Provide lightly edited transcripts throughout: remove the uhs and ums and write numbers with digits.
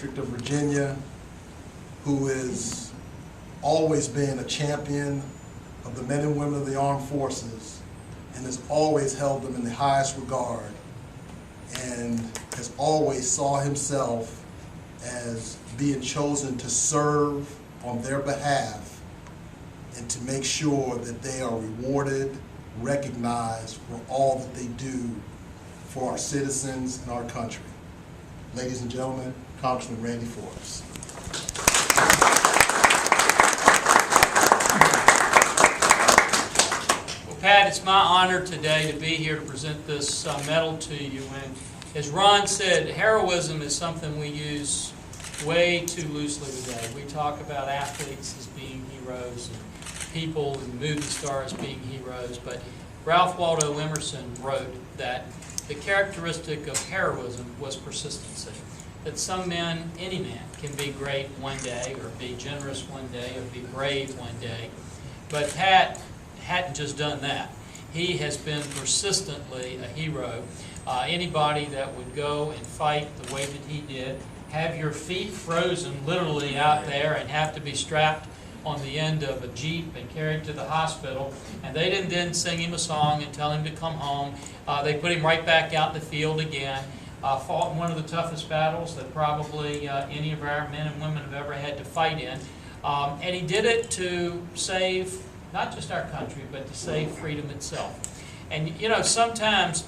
District of Virginia, who has always been a champion of the men and women of the armed forces and has always held them in the highest regard and has always saw himself as being chosen to serve on their behalf and to make sure that they are rewarded, recognized for all that they do for our citizens and our country. Ladies and gentlemen, Congressman Randy Forbes. Well, Pat, it's my honor today to be here to present this medal to you. And as Ron said, heroism is something we use way too loosely today. We talk about athletes as being heroes and people and movie stars being heroes, but Ralph Waldo Emerson wrote that the characteristic of heroism was persistency. That some men, any man, can be great one day, or be generous one day, or be brave one day. But Pat hadn't just done that. He has been persistently a hero. Anybody that would go and fight the way that he did, have your feet frozen literally out there and have to be strapped on the end of a Jeep and carried to the hospital, and they didn't then sing him a song and tell him to come home. They put him right back out in the field again. Fought in one of the toughest battles that probably any of our men and women have ever had to fight in. And he did it to save not just our country, but to save freedom itself. And you know, sometimes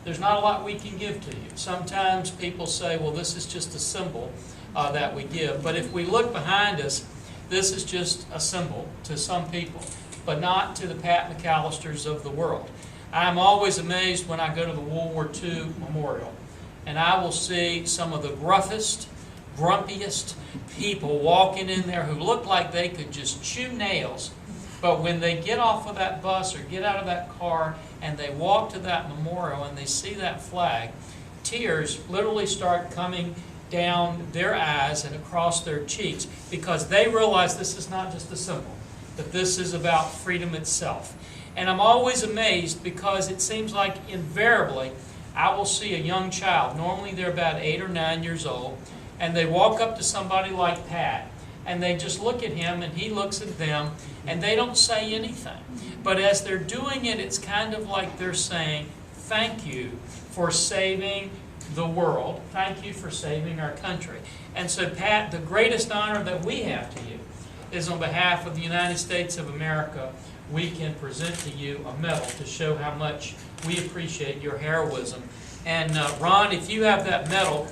there's not a lot we can give to you. Sometimes people say, well, this is just a symbol that we give. But if we look behind us, this is just a symbol to some people, but not to the Pat McAlisters of the world. I'm always amazed when I go to the World War II Memorial, and I will see some of the gruffest, grumpiest people walking in there who look like they could just chew nails, but when they get off of that bus or get out of that car and they walk to that memorial and they see that flag, tears literally start coming down their eyes and across their cheeks, because they realize this is not just a symbol, that this is about freedom itself. And I'm always amazed because it seems like invariably I will see a young child, normally they're about 8 or 9 years old, and they walk up to somebody like Pat and they just look at him and he looks at them and they don't say anything. But as they're doing it, it's kind of like they're saying, thank you for saving the world. Thank you for saving our country. And so, Pat, the greatest honor that we have to you is on behalf of the United States of America, we can present to you a medal to show how much we appreciate your heroism. And Ron, if you have that medal,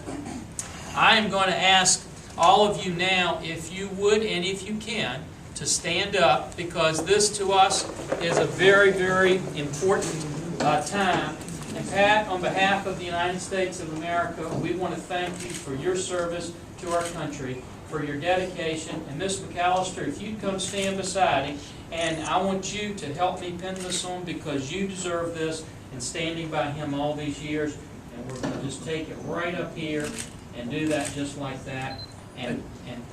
I am going to ask all of you now, if you would and if you can, to stand up, because this to us is a very, very important time. And Pat, on behalf of the United States of America, we want to thank you for your service to our country, for your dedication. And Ms. McAlister, if you'd come stand beside him, and I want you to help me pin this on, because you deserve this, and standing by him all these years. And we're going to just take it right up here and do that just like that. And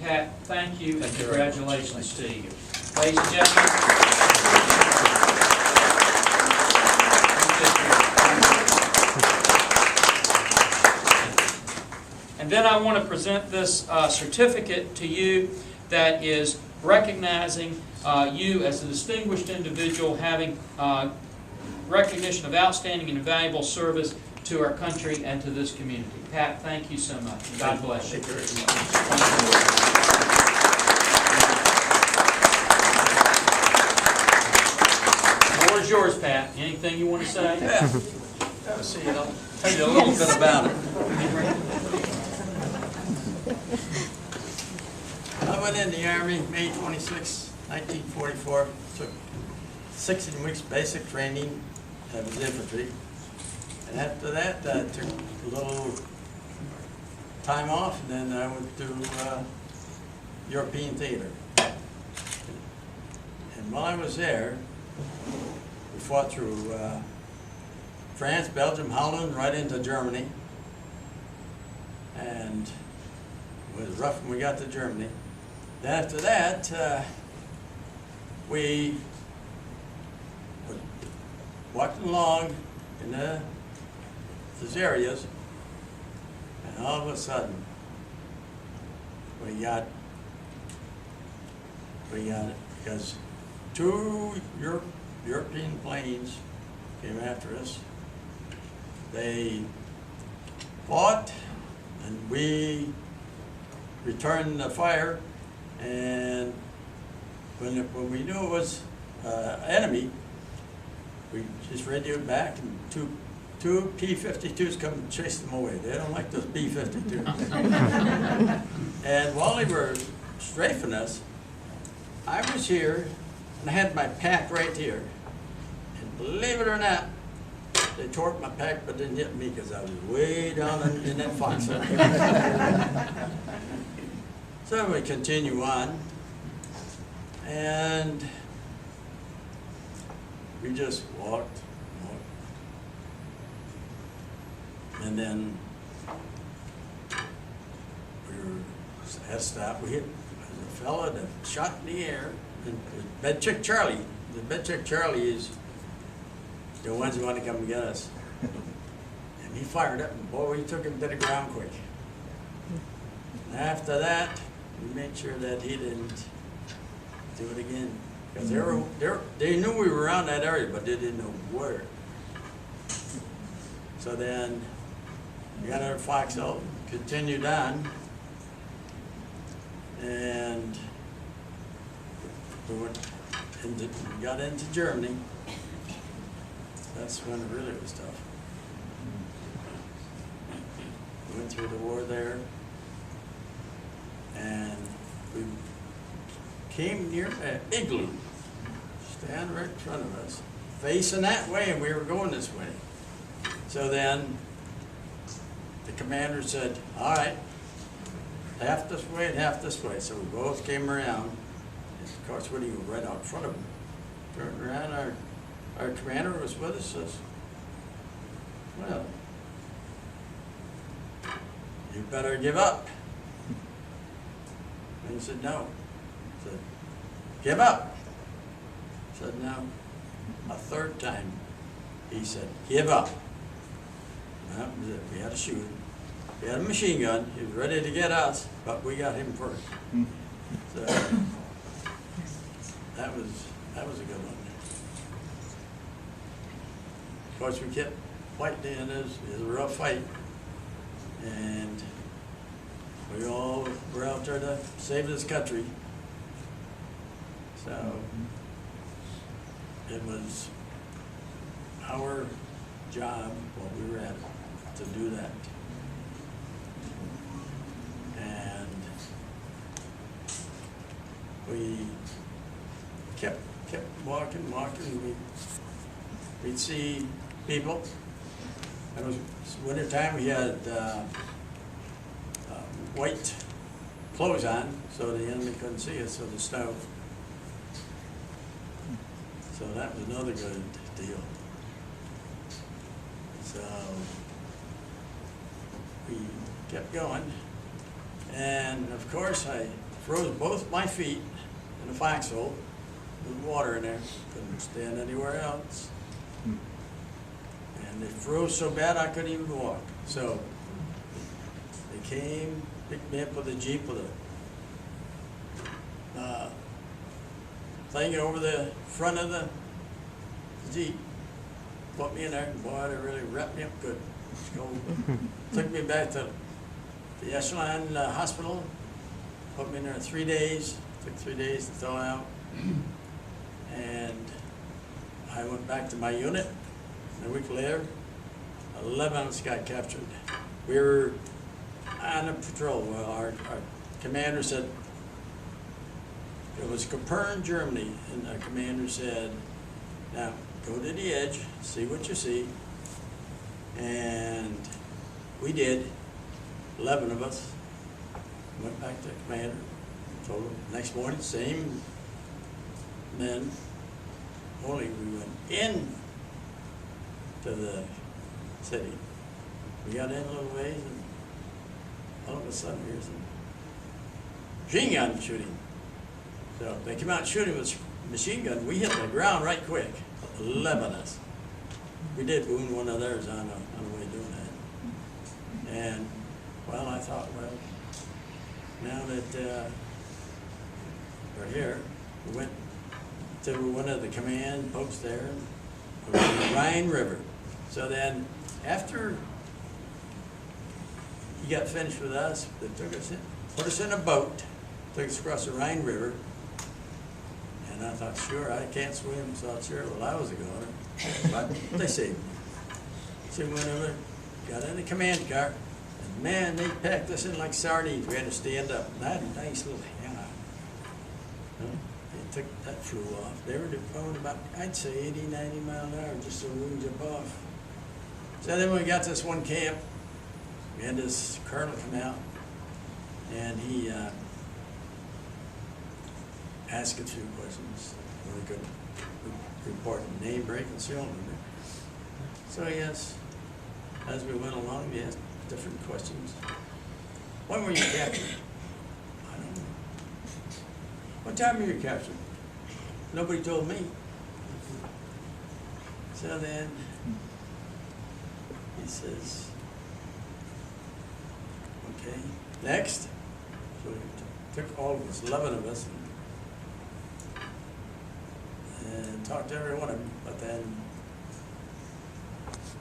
Pat, thank you and congratulations to you. Ladies and gentlemen. And then I want to present this certificate to you that is recognizing you as a distinguished individual having recognition of outstanding and valuable service to our country and to this community. Pat, thank you so much. God bless you. Thank you very much. The floor is yours, Pat. Anything you want to say? Yeah. Let's see, I'll tell you a little bit about it. I went in the Army May 26, 1944. Took 16 weeks basic training. I was infantry. And after that, I took a little time off, and then I went to European theater. And while I was there, we fought through France, Belgium, Holland, right into Germany. And it was rough when we got to Germany. Then after that, we were walking along in these areas, and all of a sudden, we got it because two European planes came after us. They fought, and we returned the fire, and when we knew it was enemy, we just radioed back, and two P-52s come and chase them away. They don't like those B-52s. And while they were strafing us, I was here, and I had my pack right here. And believe it or not, they tore up my pack, but didn't hit me because I was way down in that foxhole. So we continue on, and we just walked. And then we were at a stop. We hit a fella that shot in the air. And Bed Chick Charlie. The Bed Chick Charlie is the ones who want to come and get us. And he fired up, and boy, we took him to the ground quick. And after that, we made sure that he didn't do it again. Because they knew we were around that area, but they didn't know where. So then we got our foxhole, continued on, and we got into Germany. That's when it really was tough. We went through the war there, and we came near an igloo, stand right in front of us, facing that way, and we were going this way. So then the commander said, all right, half this way and half this way. So we both came around. And of course, when he was right out in front of him, turned around, our commander was with us, says, well, you better give up. And he said, no. I said, give up. I said, no. A third time, he said, give up. Well, we had to shoot him. We had a machine gun. He was ready to get us, but we got him first. So that was a good one. Of course, we kept fighting, and it was a rough fight. And we all were out there to save this country. So it was our job while we were at it to do that. And we kept walking. We'd see people. It was winter time. We had white clothes on, so the enemy couldn't see us, so the snow. So that was another good deal. So we kept going, and of course I froze both my feet in a foxhole with water in there. Couldn't stand anywhere else. And they froze so bad I couldn't even walk. So they came, picked me up with a Jeep with a thing over the front of the Jeep. Put me in there, and boy, they really wrapped me up good. So, took me back to the Echelon hospital, put me in there 3 days, took 3 days to thaw out, and I went back to my unit. A week later, 11 of us got captured. We were on a patrol. Well, our commander said, it was Coupern, Germany, and our commander said, now, go to the edge, see what you see. And we did. 11 of us went back to the commander, told him next morning, same men, only we went in to the city. We got in a little ways, and all of a sudden here's a machine gun shooting. So they came out shooting with a machine gun. We hit the ground right quick. 11 of us. We did wound one of theirs on the way doing that. And, well, I thought, well, now that we're here, we went to one of the command posts there, around the Rhine River. So then, after he got finished with us, they took us in, put us in a boat, took us across the Rhine River, and I thought, sure, I can't swim, so I thought, sure, well, I was a goner, but they saved me. So we went over, got in the command car, and man, they packed us in like sardines. We had to stand up. And I had a nice little hammock. They took that flew off. They were going about, I'd say, 80, 90 mile an hour just so we wouldn't jump off. So then we got to this one camp. We had this colonel come out, and he asked a few questions. Really good report, name, break, and serial number. So yes, as we went along, we asked different questions. When were you captured? I don't know. What time were you captured? Nobody told me. So then he says, okay, next. So he took all of us, 11 of us, and talked to every one of them. But then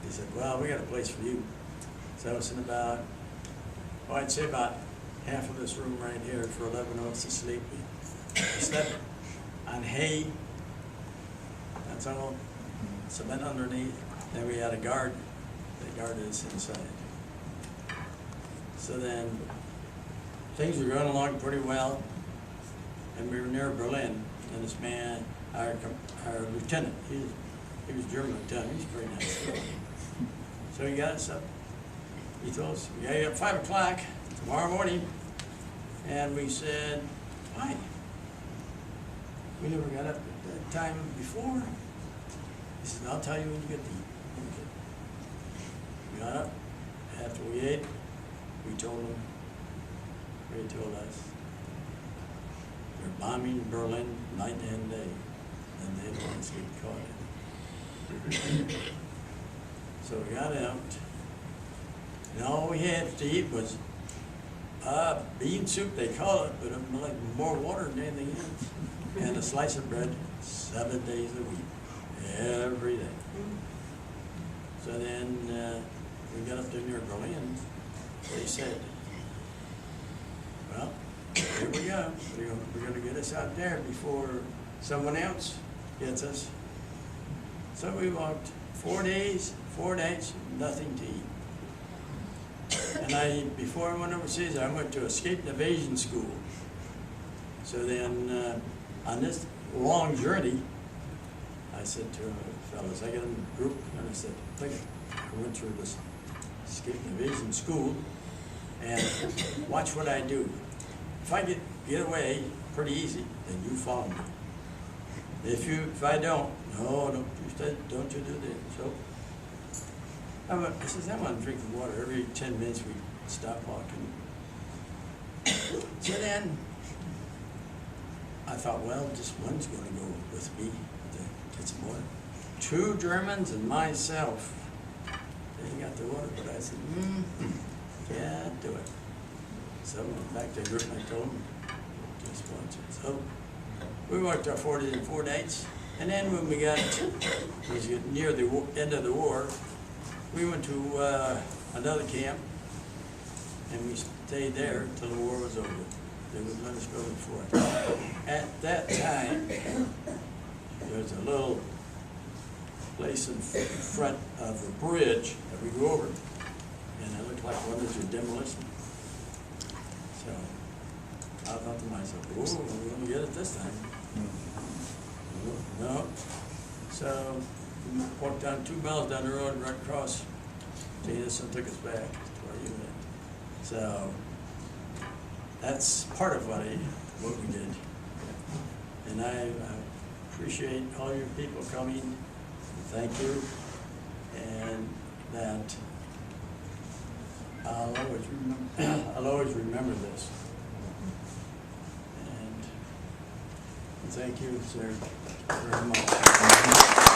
he said, well, we got a place for you. So I was in about, well, I'd say about half of this room right here for 11 of us to sleep. We slept on hay. That's all. Cement underneath. Then we had a guard. They guarded us inside. So then things were going along pretty well. And we were near Berlin. And this man, our lieutenant, he was German lieutenant. He's pretty nice. So he got us up. He told us, we got you up 5 o'clock tomorrow morning. And we said, why? We never got up at that time before. He said, I'll tell you when you get to eat. We got up. After we ate, we told them, they told us, they're bombing Berlin night and day. And they didn't want us to get caught. So we got out. And all we had to eat was bean soup, they call it, but it was like more water than anything else. And a slice of bread 7 days a week, every day. So then we got up there near Berlin. They said, well, here we go. We're going to get us out there before someone else gets us. So we walked 4 days, 4 nights, nothing to eat. And before I went overseas, I went to escape and evasion school. So then, on this long journey, I said to the fellas, I got in a group, and I said, look, I went through this escape and evasion school, and watch what I do. If I get away pretty easy, then you follow me. If I don't, no, don't you do that. So I says, I want to drink the water. Every 10 minutes we stop walking. So then I thought, well, just one's going to go with me to get some water. 2 Germans and myself. They got the water, but I said, can't do it. So I went back to the group and I told them, just once. So we worked our 4 nights. And then when we got, it was near the end of the war, we went to another camp, and we stayed there until the war was over. They wouldn't let us go before. At that time, there was a little place in front of a bridge that we go over, and it looked like one of those demolition. So I thought to myself, "Oh, we're going to get it this time." No. So we walked down 2 miles down the road, right across. Jesus and took us back to our unit. So that's part of what we did. And I appreciate all your people coming. Thank you. And that I'll always remember this. And thank you, sir, very much.